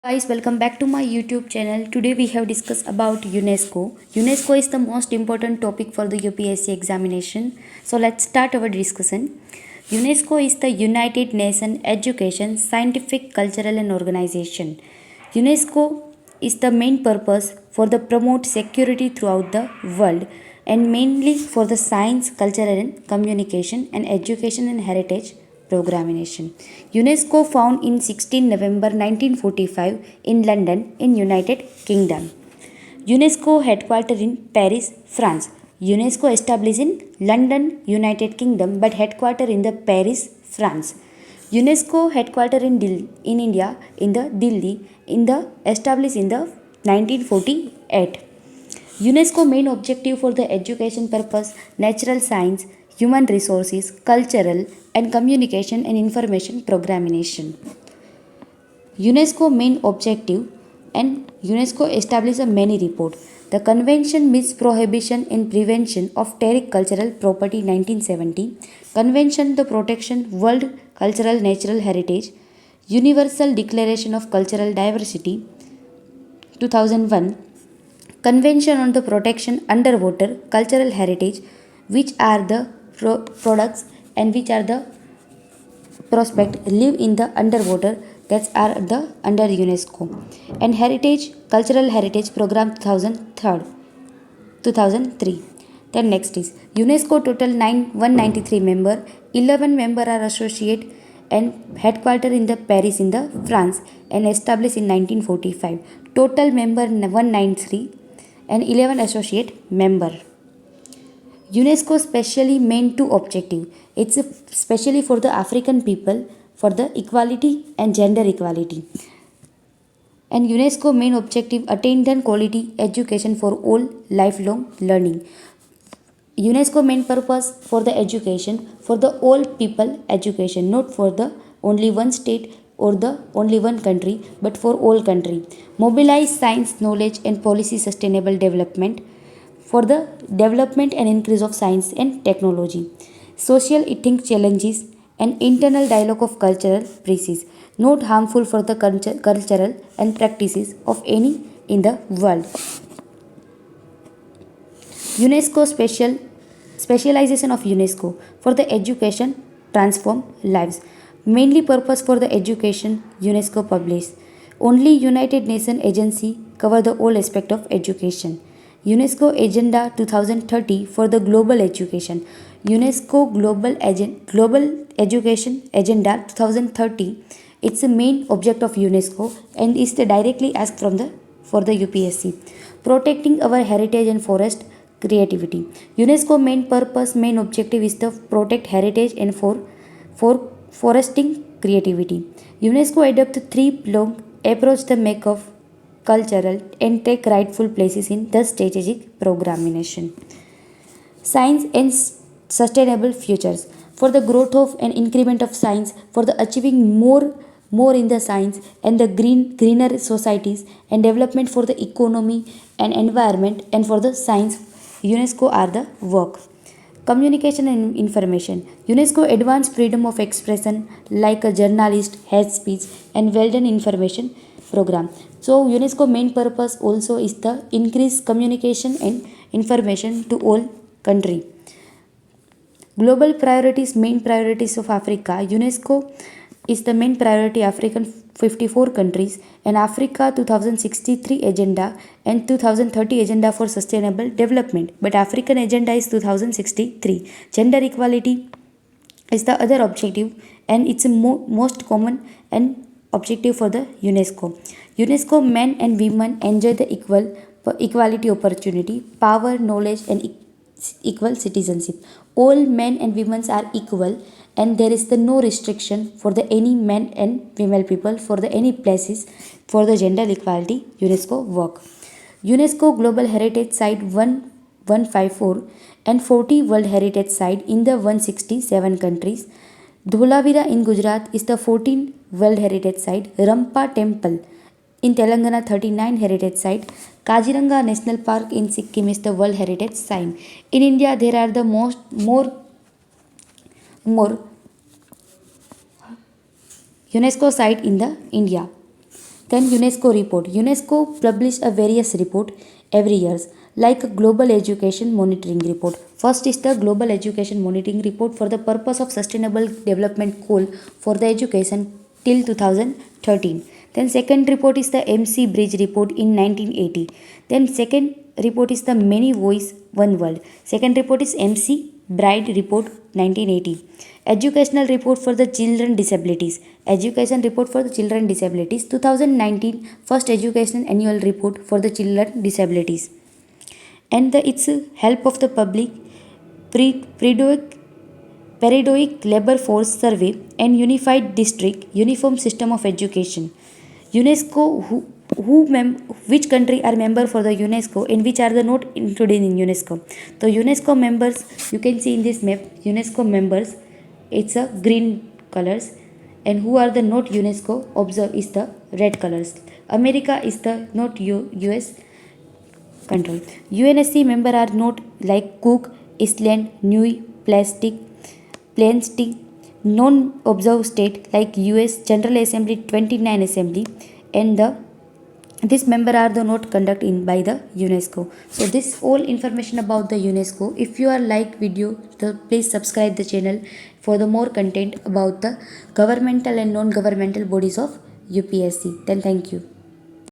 Guys, welcome back to my YouTube channel. Today we have discussed about UNESCO. UNESCO is the most important topic for the UPSC examination. So let's start our discussion. UNESCO is the United Nations Education, Scientific, Cultural and Organization. UNESCO is the main purpose for the promote security throughout the world and mainly for the science, cultural and communication and education and heritage programmation. UNESCO found in 16 November 1945 in London in United Kingdom. UNESCO headquartered in Paris, France. UNESCO established in London, United Kingdom but headquartered in the Paris, France. UNESCO headquartered in India in the Delhi established in the 1948. UNESCO main objective for the education purpose natural science, human resources, cultural and communication and information programmation. UNESCO main objective and UNESCO established a many report. The Convention means Prohibition and Prevention of Territorial Cultural Property 1970, Convention the Protection World Cultural Natural Heritage, Universal Declaration of Cultural Diversity 2001, Convention on the Protection Underwater Cultural Heritage, which are the products and which are the prospect live in the underwater that are the under UNESCO, and Heritage Cultural Heritage Program 2003. Then next is UNESCO total 193 member, 11 member are associate and headquartered in the Paris in the France and established in 1945. Total member 193 and 11 associate member. UNESCO specially main two objective. It's specially for the African people for the equality and gender equality. And UNESCO main objective attend quality education for all lifelong learning. UNESCO main purpose for the education for the all people education, not for the only one state or the only one country but for all country. Mobilize science, knowledge and policy sustainable development for the development and increase of science and technology. Social eating challenges and internal dialogue of cultural practices, not harmful for the cultural and practices of any in the world. UNESCO specialization of UNESCO for the education transform lives. Mainly purpose for the education UNESCO publish. Only United Nations agency cover the whole aspect of education. UNESCO Agenda 2030 for the global education. UNESCO Global Education Agenda 2030. It's the main object of UNESCO and is directly asked from the for the UPSC. Protecting our heritage and forest creativity. UNESCO main objective is to protect heritage and for foresting creativity. UNESCO adopt three pronged approach the make of cultural and take rightful places in the strategic programmation. Science and sustainable futures for the growth of and increment of science for the achieving more in the science and the greener societies and development for the economy and environment and for the science UNESCO are the work. Communication and information. UNESCO advanced freedom of expression like a journalist, hate speech and well-done information program. So UNESCO main purpose also is the increase communication and information to all country. Global priorities, main priorities of Africa. UNESCO is the main priority African 54 countries and Africa 2063 agenda and 2030 agenda for sustainable development. But African agenda is 2063. Gender equality is the other objective and it's a most common and objective for the UNESCO. UNESCO men and women enjoy the equality opportunity, power, knowledge and equal citizenship. All men and women are equal and there is the no restriction for the any men and female people for the any places for the gender equality UNESCO work. UNESCO Global Heritage Site 154 and 40 World Heritage Site in the 167 countries. Dholavira in Gujarat is the 14th World Heritage Site. Rampa Temple in Telangana 39 Heritage Site. Kaziranga National Park in Sikkim is the World Heritage Site. In India there are the more UNESCO site in the India. Then UNESCO report. UNESCO publish a various report every years like Global Education Monitoring Report. First is the Global Education Monitoring Report for the purpose of Sustainable Development Goal for the education till 2013. Then second report is the MC Bridge report in 1980. Then second report is the Many Voice One World. Second report is MC Bride report 1980. Educational report for the children disabilities. Education report for the children disabilities 2019 first education annual report for the children disabilities. And its help of the public periodic labor force survey and unified district uniform system of education. UNESCO which country are member for the UNESCO and which are the not included in UNESCO. The UNESCO members you can see in this map. UNESCO members, it's a green colors, and who are the not UNESCO observe is the red colors. America is the not US country. UNSC member are not like Cook, Iceland, Niue, Palestine, non-observed state like US General Assembly 29 Assembly, and this member are the not conducted in by the UNESCO. So this all information about the UNESCO. If you are like video, so please subscribe the channel for the more content about the governmental and non-governmental bodies of UPSC. Then thank you.